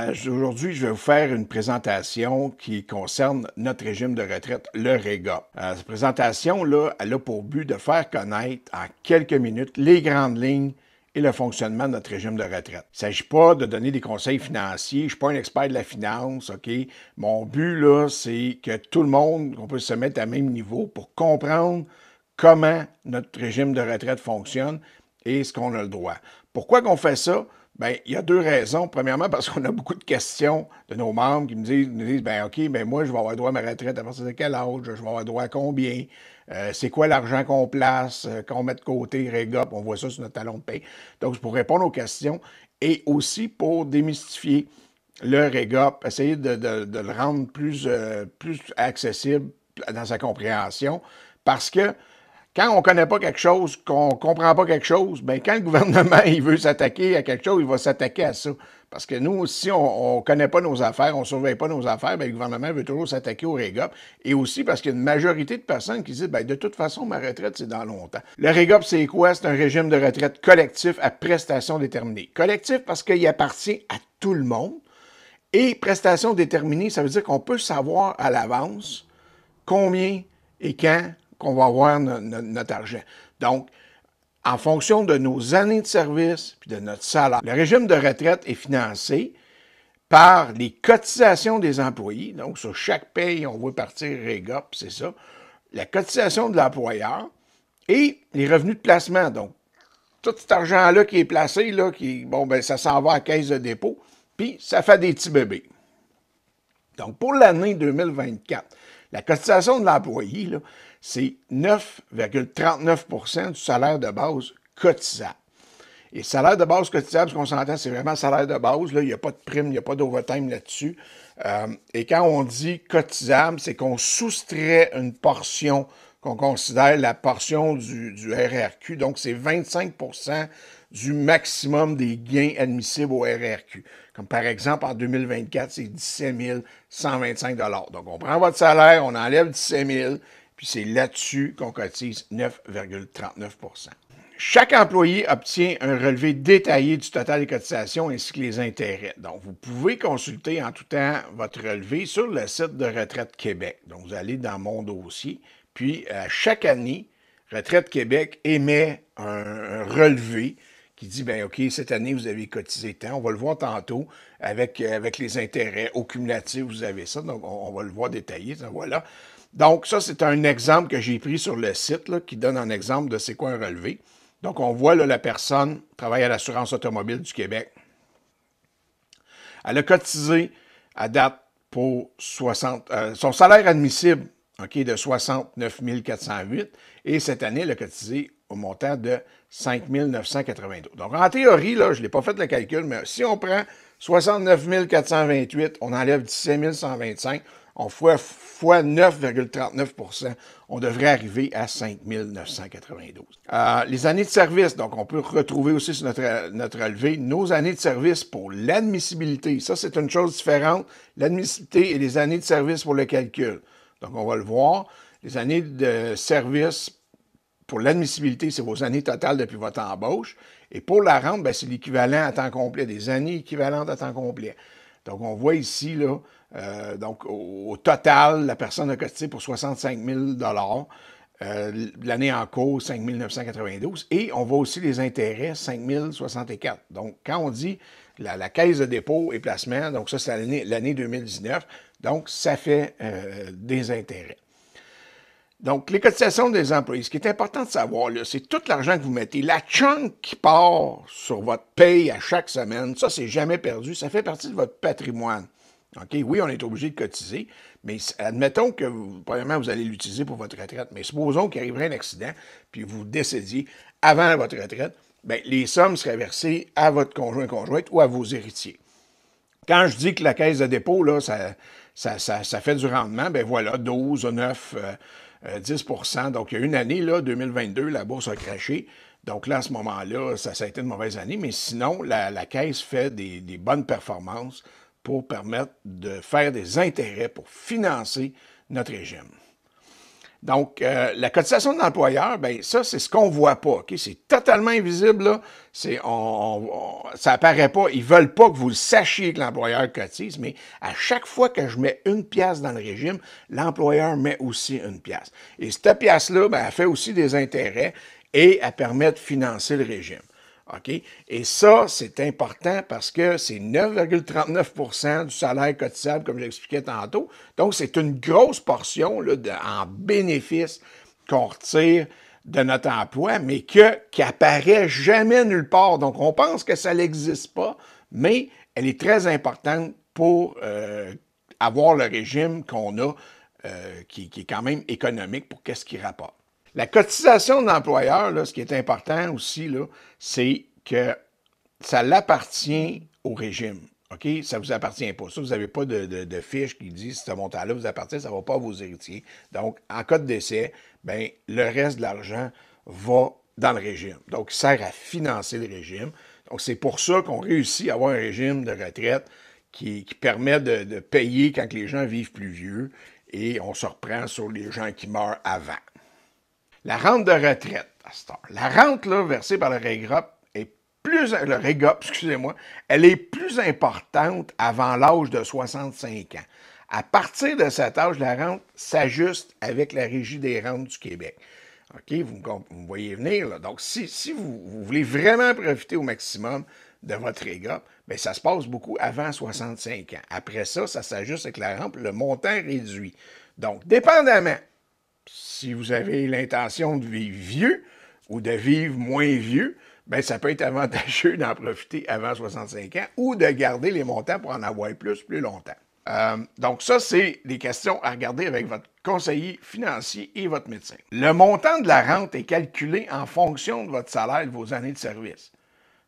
Aujourd'hui, je vais vous faire une présentation qui concerne notre régime de retraite, le REGA. Cette présentation-là, elle a pour but de faire connaître en quelques minutes les grandes lignes et le fonctionnement de notre régime de retraite. Il ne s'agit pas de donner des conseils financiers, je ne suis pas un expert de la finance, OK? Mon but, là, c'est que tout le monde, qu'on puisse se mettre à même niveau pour comprendre comment notre régime de retraite fonctionne et ce qu'on a le droit. Pourquoi qu'on fait ça? Bien, il y a deux raisons. Premièrement, parce qu'on a beaucoup de questions de nos membres qui nous disent ben OK, ben moi, je vais avoir droit à ma retraite à partir de quel âge? Je vais avoir droit à combien? C'est quoi l'argent qu'on place, qu'on met de côté, REGOP? On voit ça sur notre talon de paie. Donc, c'est pour répondre aux questions et aussi pour démystifier le REGOP, essayer de le rendre plus accessible dans sa compréhension parce que quand on ne connaît pas quelque chose, qu'on ne comprend pas quelque chose, bien, quand le gouvernement il veut s'attaquer à quelque chose, il va s'attaquer à ça. Parce que nous, si on ne connaît pas nos affaires, on ne surveille pas nos affaires, bien, le gouvernement veut toujours s'attaquer au REGOP. Et aussi parce qu'il y a une majorité de personnes qui disent bien, de toute façon, ma retraite, c'est dans longtemps. Le REGOP, c'est quoi? C'est un régime de retraite collectif à prestations déterminées. Collectif parce qu'il appartient à tout le monde. Et prestations déterminées, ça veut dire qu'on peut savoir à l'avance combien et quand qu'on va avoir notre argent. Donc, en fonction de nos années de service puis de notre salaire. Le régime de retraite est financé par les cotisations des employés. Donc, sur chaque paye, on voit partir REGOP, c'est ça. La cotisation de l'employeur et les revenus de placement. Donc, tout cet argent-là qui est placé, là, ça s'en va à la caisse de dépôt, puis ça fait des petits bébés. Donc, pour l'année 2024, la cotisation de l'employé, c'est 9,39 du salaire de base cotisable. Et salaire de base cotisable, ce qu'on s'entend, c'est vraiment salaire de base. Là, il n'y a pas de prime, il n'y a pas d'overtime là-dessus. Et quand on dit cotisable, c'est qu'on soustrait une portion qu'on considère la portion du RRQ. Donc, c'est 25 du maximum des gains admissibles au RRQ. Comme par exemple, en 2024, c'est 17 125 $. Donc, on prend votre salaire, on enlève 17 000, puis c'est là-dessus qu'on cotise 9,39 %. Chaque employé obtient un relevé détaillé du total des cotisations ainsi que les intérêts. Donc, vous pouvez consulter en tout temps votre relevé sur le site de Retraite Québec. Donc, vous allez dans Mon dossier, puis chaque année, Retraite Québec émet un relevé qui dit, bien, OK, cette année, vous avez cotisé tant. On va le voir tantôt avec les intérêts. Au cumulatif, vous avez ça. Donc, on va le voir détaillé. Voilà. Donc, ça, c'est un exemple que j'ai pris sur le site là, qui donne un exemple de c'est quoi un relevé. Donc, on voit là, la personne travaille à l'Assurance automobile du Québec. Elle a cotisé à date pour son salaire admissible, OK, de 69 408 et cette année, elle a cotisé au montant de 5 992. Donc, en théorie, là, je n'ai pas fait le calcul, mais si on prend 69 428, on enlève 17 125, on fois 9,39 %, on devrait arriver à 5 992. Les années de service, donc on peut retrouver aussi sur notre relevé nos années de service pour l'admissibilité. Ça, c'est une chose différente. L'admissibilité et les années de service pour le calcul. Donc, on va le voir. Les années de service pour l'admissibilité, c'est vos années totales depuis votre embauche. Et pour la rente, c'est l'équivalent à temps complet, des années équivalentes à temps complet. Donc, on voit ici, là, donc au total, la personne a cotisé pour 65 000 l'année en cours, 5 992. Et on voit aussi les intérêts, 5 064. Donc, quand on dit la caisse de dépôt et placement, donc ça, c'est l'année 2019. Donc, ça fait des intérêts. Donc, les cotisations des employés, ce qui est important de savoir, là, c'est tout l'argent que vous mettez. La chunk qui part sur votre paye à chaque semaine, ça, c'est jamais perdu. Ça fait partie de votre patrimoine. OK? Oui, on est obligé de cotiser, mais admettons que, premièrement, vous allez l'utiliser pour votre retraite, mais supposons qu'il arriverait un accident, puis vous décédiez avant votre retraite, bien, les sommes seraient versées à votre conjointe ou à vos héritiers. Quand je dis que la caisse de dépôt, là, ça fait du rendement, bien voilà, 12, 9, 10 %. Donc, il y a une année, là, 2022, la bourse a craché. Donc là, à ce moment-là, ça a été une mauvaise année, mais sinon, la caisse fait des bonnes performances pour permettre de faire des intérêts pour financer notre régime. Donc, la cotisation de l'employeur, bien, ça, c'est ce qu'on ne voit pas. Okay? C'est totalement invisible, là. Ça apparaît pas. Ils ne veulent pas que vous le sachiez que l'employeur cotise, mais à chaque fois que je mets une pièce dans le régime, l'employeur met aussi une pièce. Et cette pièce-là, ben, elle fait aussi des intérêts et elle permet de financer le régime. OK? Et ça, c'est important parce que c'est 9,39 du salaire cotisable, comme j'expliquais tantôt. Donc, c'est une grosse portion là, en bénéfice qu'on retire de notre emploi, mais qui n'apparaît jamais nulle part. Donc, on pense que ça n'existe pas, mais elle est très importante pour avoir le régime qu'on a, qui est quand même économique pour qu'est-ce qu'il rapporte. La cotisation de l'employeur, là, ce qui est important aussi, là, c'est que ça l'appartient au régime. OK? Ça ne vous appartient pas. Ça, vous n'avez pas de fiche qui dit si ce montant-là vous appartient, ça ne va pas à vos héritiers. Donc, en cas de décès, bien, le reste de l'argent va dans le régime. Donc, il sert à financer le régime. Donc, c'est pour ça qu'on réussit à avoir un régime de retraite qui permet de payer quand les gens vivent plus vieux et on se reprend sur les gens qui meurent avant. La rente de retraite, à cette heure. La rente là, versée par le REGOP, excusez-moi, elle est plus importante avant l'âge de 65 ans. À partir de cet âge, la rente s'ajuste avec la Régie des rentes du Québec. OK, vous me voyez venir, là. Donc, si vous voulez vraiment profiter au maximum de votre REGOP, bien, ça se passe beaucoup avant 65 ans. Après ça, ça s'ajuste avec la rente, le montant réduit. Donc, dépendamment, si vous avez l'intention de vivre vieux ou de vivre moins vieux, bien, ça peut être avantageux d'en profiter avant 65 ans ou de garder les montants pour en avoir plus longtemps. Donc ça, c'est des questions à regarder avec votre conseiller financier et votre médecin. Le montant de la rente est calculé en fonction de votre salaire et de vos années de service.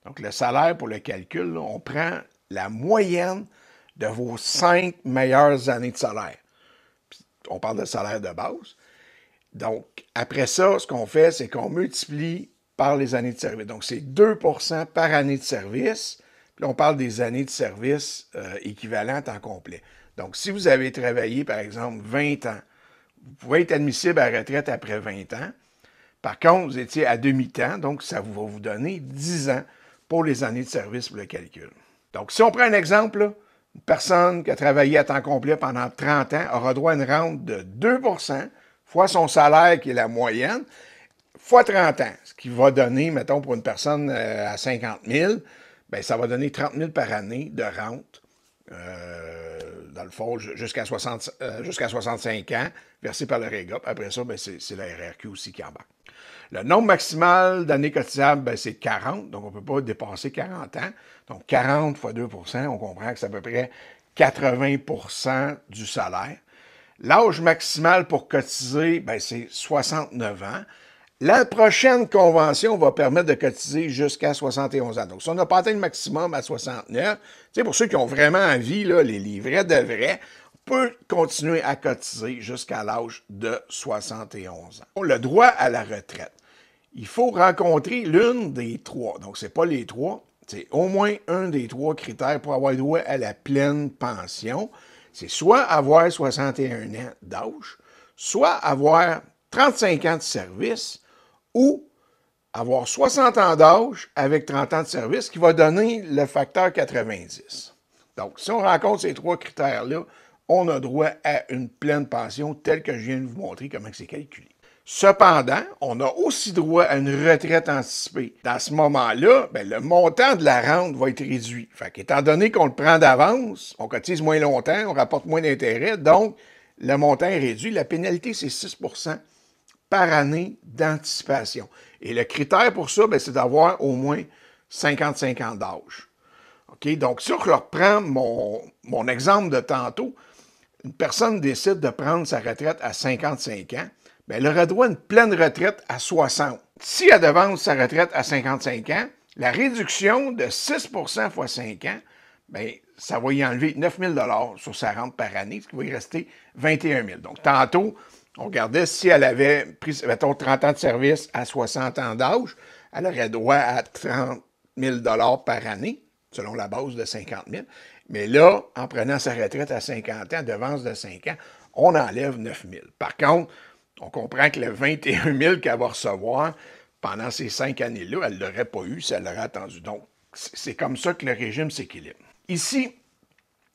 Donc le salaire, pour le calcul, là, on prend la moyenne de vos 5 meilleures années de salaire. Puis, on parle de salaire de base. Donc, après ça, ce qu'on fait, c'est qu'on multiplie par les années de service. Donc, c'est 2 par année de service. Puis là, on parle des années de service équivalentes en complet. Donc, si vous avez travaillé, par exemple, 20 ans, vous pouvez être admissible à la retraite après 20 ans. Par contre, vous étiez à demi-temps, donc ça va vous donner 10 ans pour les années de service pour le calcul. Donc, si on prend un exemple, là, une personne qui a travaillé à temps complet pendant 30 ans aura droit à une rente de 2 fois son salaire, qui est la moyenne, fois 30 ans, ce qui va donner, mettons, pour une personne à 50 000, bien, ça va donner 30 000 par année de rente, dans le fond, jusqu'à 65 ans, versé par le REGOP. Après ça, bien, c'est la RRQ aussi qui embarque. Le nombre maximal d'années cotisables, bien, c'est 40, donc on ne peut pas dépasser 40 ans. Donc, 40 fois 2 on comprend que c'est à peu près 80 du salaire. L'âge maximal pour cotiser, bien, c'est 69 ans. La prochaine convention va permettre de cotiser jusqu'à 71 ans. Donc, si on n'a pas atteint le maximum à 69, pour ceux qui ont vraiment envie, là, les vrais de vrais, on peut continuer à cotiser jusqu'à l'âge de 71 ans. Le droit à la retraite. Il faut rencontrer l'une des trois. Donc, ce n'est pas les trois, c'est au moins un des trois critères pour avoir droit à la pleine pension. C'est soit avoir 61 ans d'âge, soit avoir 35 ans de service, ou avoir 60 ans d'âge avec 30 ans de service, qui va donner le facteur 90. Donc, si on rencontre ces trois critères-là, on a droit à une pleine pension telle que je viens de vous montrer comment c'est calculé. Cependant, on a aussi droit à une retraite anticipée. Dans ce moment-là, bien, le montant de la rente va être réduit. Fait qu'étant donné qu'on le prend d'avance, on cotise moins longtemps, on rapporte moins d'intérêts, donc le montant est réduit. La pénalité, c'est 6 par année d'anticipation. Et le critère pour ça, c'est d'avoir au moins 55 ans d'âge. OK? Donc, si on reprend mon exemple de tantôt, une personne décide de prendre sa retraite à 55 ans, bien, elle aurait droit à une pleine retraite à 60. Si elle devance sa retraite à 55 ans, la réduction de 6 fois 5 ans, bien, ça va y enlever 9 000 sur sa rente par année, ce qui va y rester 21 000. Donc, tantôt, on regardait si elle avait pris, mettons, 30 ans de service à 60 ans d'âge, elle aurait droit à 30 000 par année, selon la base de 50 000. Mais là, en prenant sa retraite à 50 ans, devance de 5 ans, on enlève 9 000. Par contre, On comprend que le 21 000 qu'elle va recevoir pendant ces 5 années-là, elle ne l'aurait pas eu si elle l'aurait attendu. Donc, c'est comme ça que le régime s'équilibre. Ici,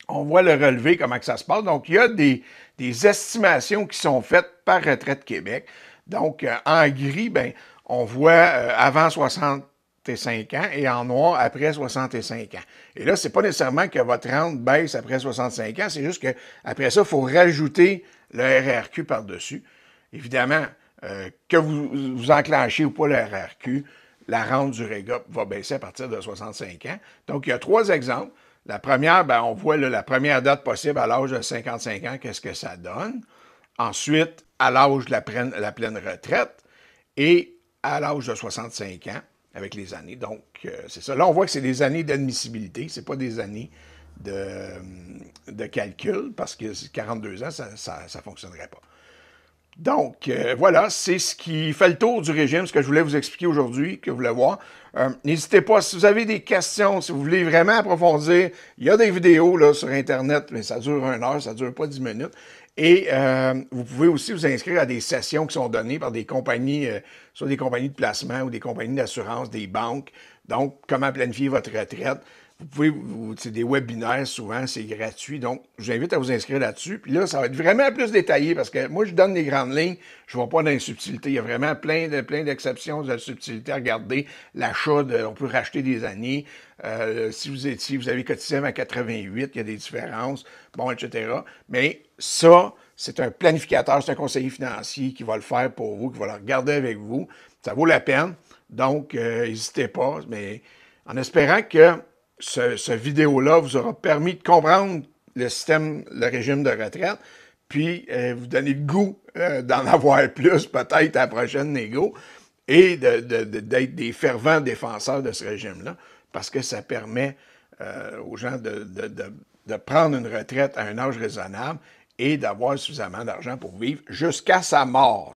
on voit le relevé, comment que ça se passe. Donc, il y a des estimations qui sont faites par Retraite Québec. Donc, en gris, ben, on voit avant 65 ans et en noir après 65 ans. Et là, c'est pas nécessairement que votre rente baisse après 65 ans, c'est juste qu'après ça, il faut rajouter le RRQ par-dessus. Évidemment, que vous enclenchez ou pas le RRQ, la rente du REGOP va baisser à partir de 65 ans. Donc, il y a 3 exemples. La première, ben, on voit là, la première date possible à l'âge de 55 ans, qu'est-ce que ça donne. Ensuite, à l'âge de la pleine retraite et à l'âge de 65 ans avec les années. Donc, c'est ça. Là, on voit que c'est des années d'admissibilité, ce n'est pas des années de calcul parce que 42 ans, ça ne fonctionnerait pas. Donc, voilà, c'est ce qui fait le tour du régime, ce que je voulais vous expliquer aujourd'hui, que vous voulez voir. N'hésitez pas, si vous avez des questions, si vous voulez vraiment approfondir, il y a des vidéos là, sur Internet, mais ça dure 1 heure, ça ne dure pas 10 minutes. Et vous pouvez aussi vous inscrire à des sessions qui sont données par des compagnies, soit des compagnies de placement ou des compagnies d'assurance, des banques. Donc, comment planifier votre retraite. Vous pouvez, c'est des webinaires souvent, c'est gratuit. Donc, je vous invite à vous inscrire là-dessus. Puis là, ça va être vraiment plus détaillé parce que moi, je donne les grandes lignes. Je ne vois pas dans les subtilités. Il y a vraiment plein d'exceptions de subtilités à regarder. L'achat, on peut racheter des années. Si vous avez cotisé avant 88, il y a des différences, bon, etc. Mais ça, c'est un planificateur, c'est un conseiller financier qui va le faire pour vous, qui va le regarder avec vous. Ça vaut la peine. Donc, n'hésitez pas. Mais en espérant que ce vidéo-là vous aura permis de comprendre le système, le régime de retraite, puis vous donner le goût d'en avoir plus peut-être à la prochaine négo et d'être des fervents défenseurs de ce régime-là, parce que ça permet aux gens de prendre une retraite à un âge raisonnable et d'avoir suffisamment d'argent pour vivre jusqu'à sa mort.